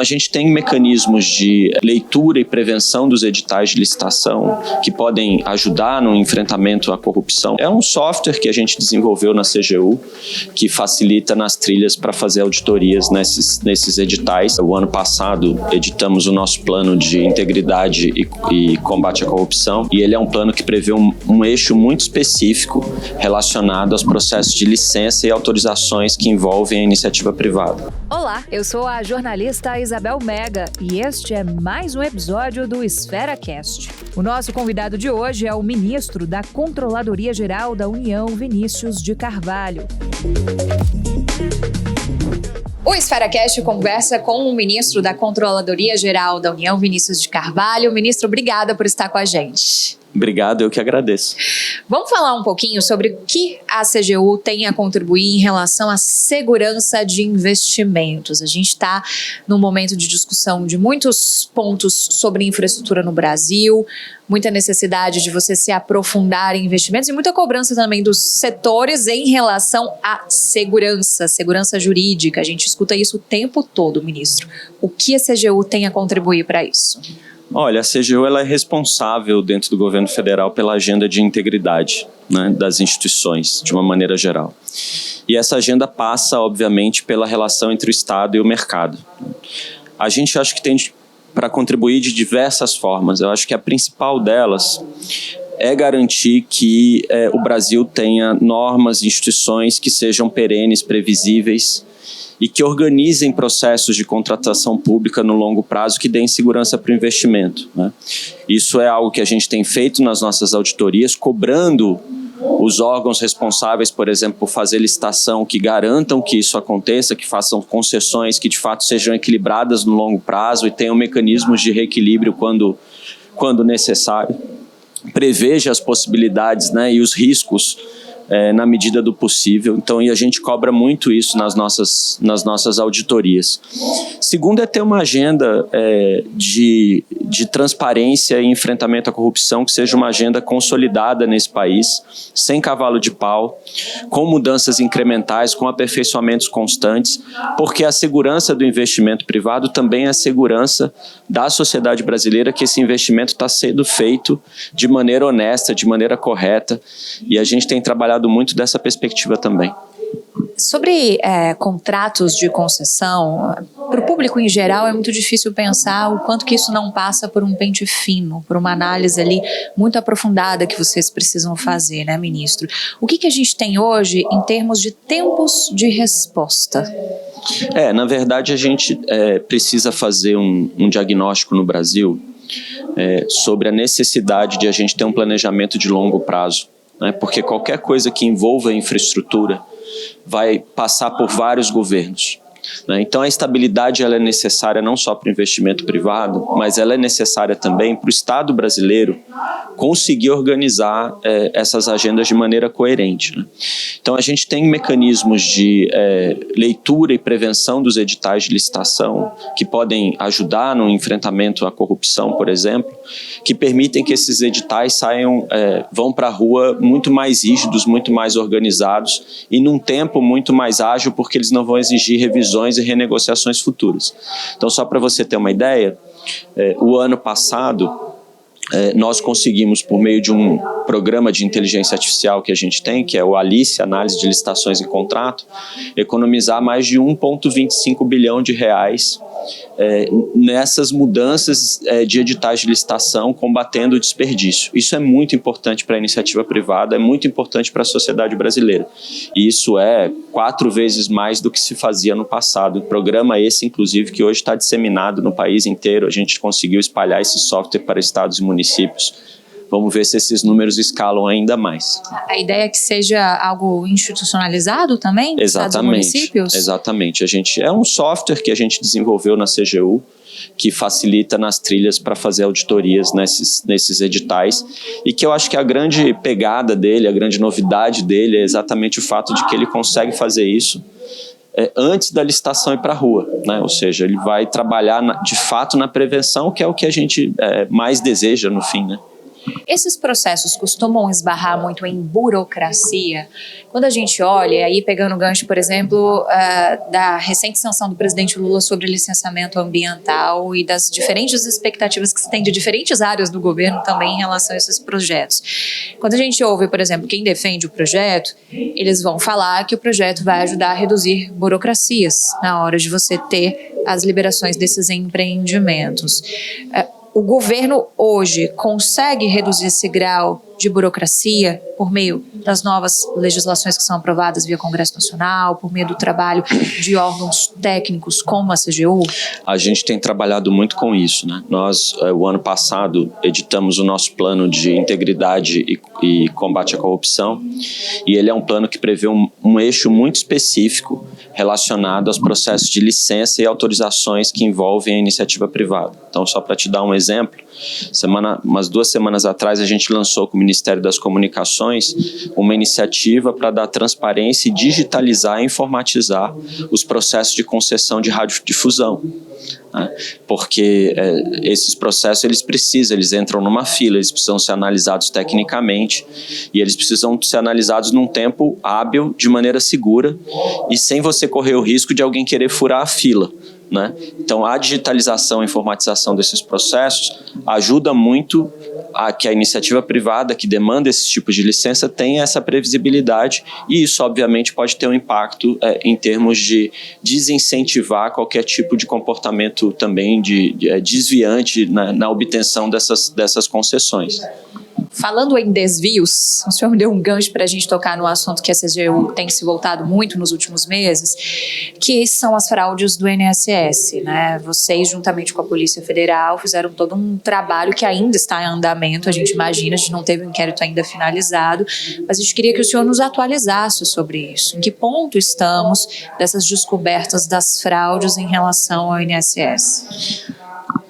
A gente tem mecanismos de leitura e prevenção dos editais de licitação que podem ajudar no enfrentamento à corrupção. É um software que a gente desenvolveu na CGU que facilita nas trilhas para fazer auditorias nesses editais. O ano passado editamos o nosso plano de integridade e combate à corrupção e ele é um plano que prevê um eixo muito específico relacionado aos processos de licença e autorizações que envolvem a iniciativa privada. Olá, eu sou a jornalista Isabel Mega e este é mais um episódio do EsferaCast. O nosso convidado de hoje é o ministro da Controladoria Geral da União, Vinícius de Carvalho. O EsferaCast conversa com o ministro da Controladoria Geral da União, Vinícius de Carvalho. Ministro, obrigada por estar com a gente. Obrigado, eu que agradeço. Vamos falar um pouquinho sobre o que a CGU tem a contribuir em relação à segurança de investimentos. A gente está num momento de discussão de muitos pontos sobre infraestrutura no Brasil, muita necessidade de você se aprofundar em investimentos e muita cobrança também dos setores em relação à segurança jurídica. A gente escuta isso o tempo todo, ministro. O que a CGU tem a contribuir para isso? Olha, a CGU ela é responsável dentro do governo federal pela agenda de integridade, né, das instituições, de uma maneira geral. E essa agenda passa, obviamente, pela relação entre o Estado e o mercado. A gente acha que tem para contribuir de diversas formas. Eu acho que a principal delas é garantir que o Brasil tenha normas e instituições que sejam perenes, previsíveis, e que organizem processos de contratação pública no longo prazo que deem segurança para o investimento, né? Isso é algo que a gente tem feito nas nossas auditorias, cobrando os órgãos responsáveis, por exemplo, por fazer licitação, que garantam que isso aconteça, que façam concessões que de fato sejam equilibradas no longo prazo e tenham mecanismos de reequilíbrio quando necessário. Preveja as possibilidades, né, e os riscos na medida do possível. Então, e a gente cobra muito isso nas nossas auditorias. Segundo é ter uma agenda de transparência e enfrentamento à corrupção que seja uma agenda consolidada nesse país, sem cavalo de pau, com mudanças incrementais, com aperfeiçoamentos constantes, porque a segurança do investimento privado também é a segurança da sociedade brasileira que esse investimento está sendo feito de maneira honesta, de maneira correta, e a gente tem trabalhado muito dessa perspectiva também. Sobre contratos de concessão, para o público em geral é muito difícil pensar o quanto que isso não passa por um pente fino, por uma análise ali muito aprofundada que vocês precisam fazer, né, ministro? O que a gente tem hoje em termos de tempos de resposta? Na verdade, a gente precisa fazer um diagnóstico no Brasil sobre a necessidade de a gente ter um planejamento de longo prazo, né? Porque qualquer coisa que envolva infraestrutura vai passar por vários governos, né? Então a estabilidade ela é necessária não só para o investimento privado, mas ela é necessária também para o Estado brasileiro conseguir organizar essas agendas de maneira coerente, né? Então a gente tem mecanismos de leitura e prevenção dos editais de licitação que podem ajudar no enfrentamento à corrupção, por exemplo, que permitem que esses editais vão para a rua muito mais rígidos, muito mais organizados e num tempo muito mais ágil, porque eles não vão exigir revisões e renegociações futuras. Então, só para você ter uma ideia, o ano passado nós conseguimos, por meio de um programa de inteligência artificial que a gente tem, que é o Alice, Análise de Licitações e Contrato, economizar mais de 1,25 bilhão de reais nessas mudanças de editais de licitação, combatendo o desperdício. Isso é muito importante para a iniciativa privada, é muito importante para a sociedade brasileira. E isso é 4 vezes mais do que se fazia no passado. O programa esse, inclusive, que hoje está disseminado no país inteiro, a gente conseguiu espalhar esse software para estados e municípios. Vamos ver se esses números escalam ainda mais. A ideia é que seja algo institucionalizado também? Estados e municípios? Exatamente. É um software que a gente desenvolveu na CGU, que facilita nas trilhas para fazer auditorias nesses editais, e que eu acho que a grande pegada dele, a grande novidade dele é exatamente o fato de que ele consegue fazer isso antes da licitação ir para a rua, né? Ou seja, ele vai trabalhar de fato na prevenção, que é o que a gente mais deseja no fim, né? Esses processos costumam esbarrar muito em burocracia. Quando a gente olha, aí pegando o gancho, por exemplo, da recente sanção do presidente Lula sobre licenciamento ambiental e das diferentes expectativas que se tem de diferentes áreas do governo também em relação a esses projetos. Quando a gente ouve, por exemplo, quem defende o projeto, eles vão falar que o projeto vai ajudar a reduzir burocracias na hora de você ter as liberações desses empreendimentos. O governo hoje consegue reduzir esse grau de burocracia por meio das novas legislações que são aprovadas via Congresso Nacional, por meio do trabalho de órgãos técnicos como a CGU? A gente tem trabalhado muito com isso, né? Nós, o ano passado, editamos o nosso plano de integridade e combate à corrupção, e ele é um plano que prevê um eixo muito específico relacionado aos processos de licença e autorizações que envolvem a iniciativa privada. Então, só para te dar um exemplo, umas 2 semanas atrás a gente lançou com o Ministério das Comunicações uma iniciativa para dar transparência e digitalizar e informatizar os processos de concessão de radiodifusão. Porque esses processos eles entram numa fila, eles precisam ser analisados tecnicamente e eles precisam ser analisados num tempo hábil, de maneira segura e sem você correr o risco de alguém querer furar a fila, né? Então a digitalização e informatização desses processos ajuda muito a que a iniciativa privada que demanda esse tipo de licença tenha essa previsibilidade, e isso obviamente pode ter um impacto em termos de desincentivar qualquer tipo de comportamento também desviante na obtenção dessas concessões. Falando em desvios, o senhor me deu um gancho para a gente tocar no assunto que a CGU tem se voltado muito nos últimos meses, que são as fraudes do INSS, né? Vocês, juntamente com a Polícia Federal, fizeram todo um trabalho que ainda está em andamento, a gente imagina, a gente não teve um inquérito ainda finalizado, mas a gente queria que o senhor nos atualizasse sobre isso. Em que ponto estamos dessas descobertas das fraudes em relação ao INSS?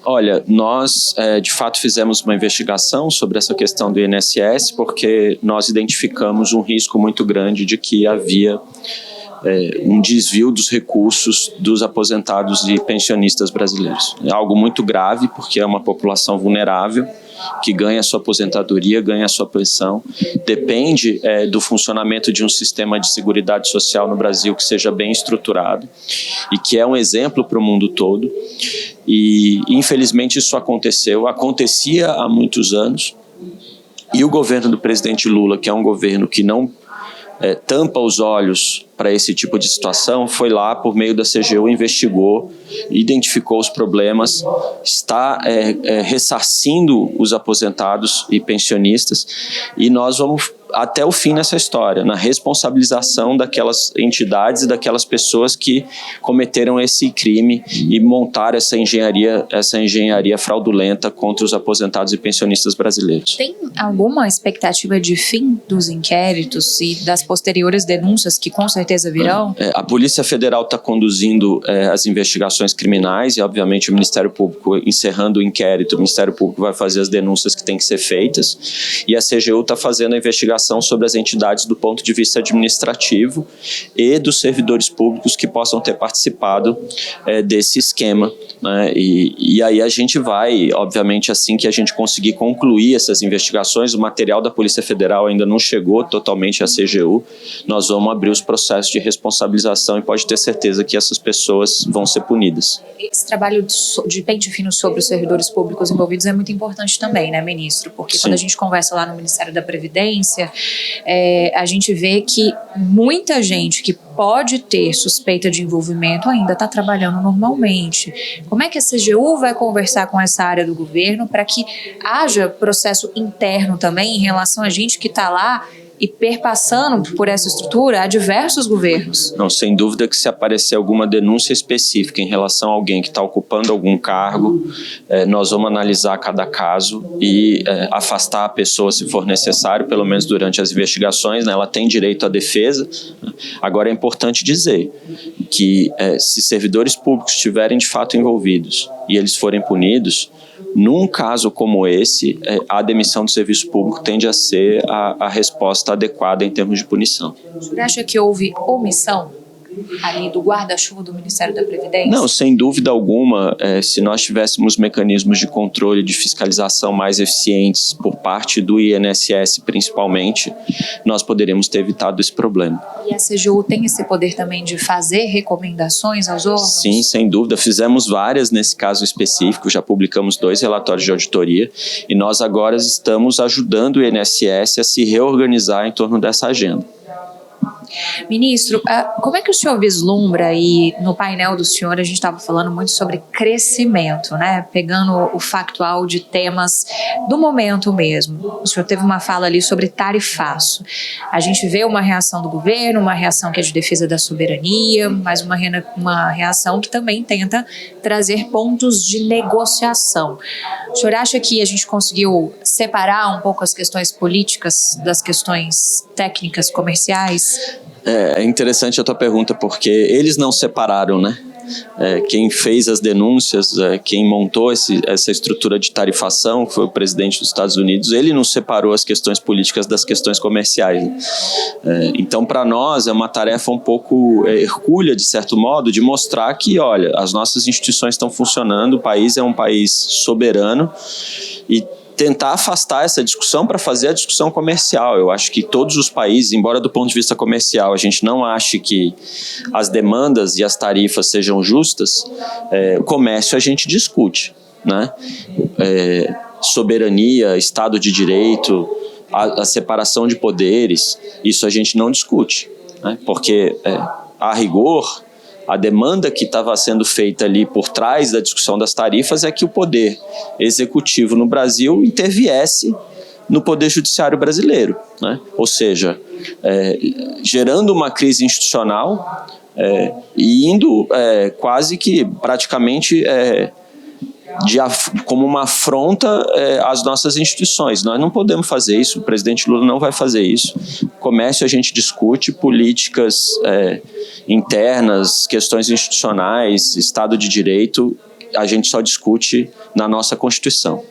Olha, nós de fato fizemos uma investigação sobre essa questão do INSS porque nós identificamos um risco muito grande de que havia um desvio dos recursos dos aposentados e pensionistas brasileiros. É algo muito grave porque é uma população vulnerável que ganha sua aposentadoria, ganha sua pensão, depende do funcionamento de um sistema de seguridade social no Brasil que seja bem estruturado e que é um exemplo para o mundo todo. E infelizmente isso acontecia há muitos anos, e o governo do presidente Lula, que é um governo que não tampa os olhos para esse tipo de situação, foi lá por meio da CGU, investigou, identificou os problemas, está ressarcindo os aposentados e pensionistas, e nós vamos até o fim nessa história, na responsabilização daquelas entidades e daquelas pessoas que cometeram esse crime e montaram essa engenharia fraudulenta contra os aposentados e pensionistas brasileiros. Tem alguma expectativa de fim dos inquéritos e das posteriores denúncias que com certeza virão? A Polícia Federal está conduzindo as investigações criminais e, obviamente, o Ministério Público, encerrando o inquérito, o Ministério Público vai fazer as denúncias que têm que ser feitas, e a CGU está fazendo a investigação sobre as entidades do ponto de vista administrativo e dos servidores públicos que possam ter participado desse esquema, né? E aí a gente vai, obviamente, assim que a gente conseguir concluir essas investigações, o material da Polícia Federal ainda não chegou totalmente à CGU, nós vamos abrir os processos de responsabilização e pode ter certeza que essas pessoas vão ser punidas. Esse trabalho de pente fino sobre os servidores públicos envolvidos é muito importante também, né, ministro? Porque Sim. Quando a gente conversa lá no Ministério da Previdência, a gente vê que muita gente que pode ter suspeita de envolvimento ainda está trabalhando normalmente. Como é que a CGU vai conversar com essa área do governo para que haja processo interno também em relação a gente que está lá e perpassando por essa estrutura há diversos governos? Não, sem dúvida que se aparecer alguma denúncia específica em relação a alguém que está ocupando algum cargo, nós vamos analisar cada caso e afastar a pessoa se for necessário, pelo menos durante as investigações, né? Ela tem direito à defesa. Agora é importante dizer que se servidores públicos estiverem de fato envolvidos e eles forem punidos, num caso como esse, a demissão do serviço público tende a ser a resposta adequada em termos de punição. Você acha que houve omissão ali do guarda-chuva do Ministério da Previdência? Não, sem dúvida alguma, se nós tivéssemos mecanismos de controle e de fiscalização mais eficientes por parte do INSS, principalmente, nós poderíamos ter evitado esse problema. E a CGU tem esse poder também de fazer recomendações aos órgãos? Sim, sem dúvida. Fizemos várias nesse caso específico, já publicamos 2 relatórios de auditoria e nós agora estamos ajudando o INSS a se reorganizar em torno dessa agenda. Ministro, como é que o senhor vislumbra, e no painel do senhor a gente estava falando muito sobre crescimento, né? Pegando o factual de temas do momento mesmo. O senhor teve uma fala ali sobre tarifaço. A gente vê uma reação do governo, uma reação que é de defesa da soberania, mas uma reação que também tenta trazer pontos de negociação. O senhor acha que a gente conseguiu separar um pouco as questões políticas das questões técnicas comerciais? É interessante a tua pergunta, porque eles não separaram, né? Quem fez as denúncias, quem montou essa estrutura de tarifação foi o presidente dos Estados Unidos. Ele não separou as questões políticas das questões comerciais, né? Então, para nós, é uma tarefa um pouco hercúlea, de certo modo, de mostrar que, olha, as nossas instituições estão funcionando, o país é um país soberano e tentar afastar essa discussão para fazer a discussão comercial. Eu acho que todos os países, embora do ponto de vista comercial a gente não ache que as demandas e as tarifas sejam justas, o comércio a gente discute, né? Soberania, Estado de Direito, a separação de poderes, isso a gente não discute, né? Porque, a rigor, a demanda que estava sendo feita ali por trás da discussão das tarifas é que o poder executivo no Brasil interviesse no poder judiciário brasileiro, né? Ou seja, gerando uma crise institucional e indo quase que praticamente como uma afronta às nossas instituições. Nós não podemos fazer isso, o presidente Lula não vai fazer isso. Comércio a gente discute, políticas internas, questões institucionais, Estado de Direito, a gente só discute na nossa Constituição.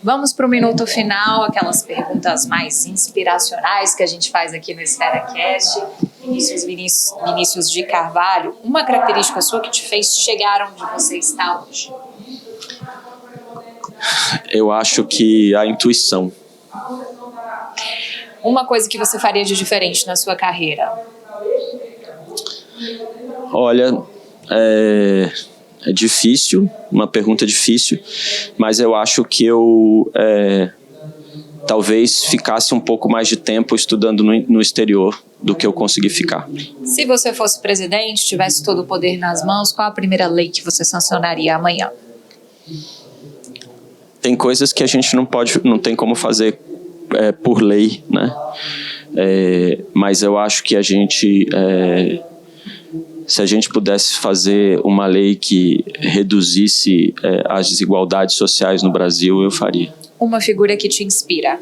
Vamos para o minuto final, aquelas perguntas mais inspiracionais que a gente faz aqui no EsferaCast. Vinícius de Carvalho, uma característica sua que te fez chegar onde você está hoje? Eu acho que a intuição. Uma coisa que você faria de diferente na sua carreira? Olha, é difícil, uma pergunta difícil, mas eu acho que eu talvez ficasse um pouco mais de tempo estudando no exterior do que eu consegui ficar. Se você fosse presidente, tivesse todo o poder nas mãos, qual a primeira lei que você sancionaria amanhã? Tem coisas que a gente não tem como fazer por lei, né? Mas eu acho que se a gente pudesse fazer uma lei que reduzisse as desigualdades sociais no Brasil, eu faria. Uma figura que te inspira?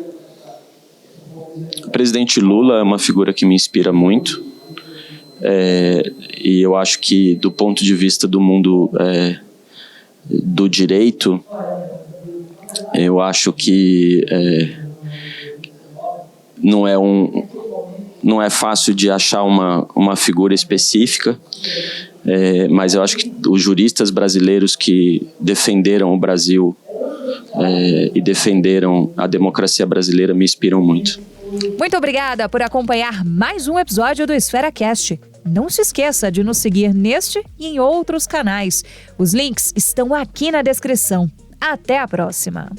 O presidente Lula é uma figura que me inspira muito. E eu acho que, do ponto de vista do mundo do direito, eu acho que não é fácil de achar uma figura específica, mas eu acho que os juristas brasileiros que defenderam o Brasil e defenderam a democracia brasileira me inspiram muito. Muito obrigada por acompanhar mais um episódio do EsferaCast. Não se esqueça de nos seguir neste e em outros canais. Os links estão aqui na descrição. Até a próxima!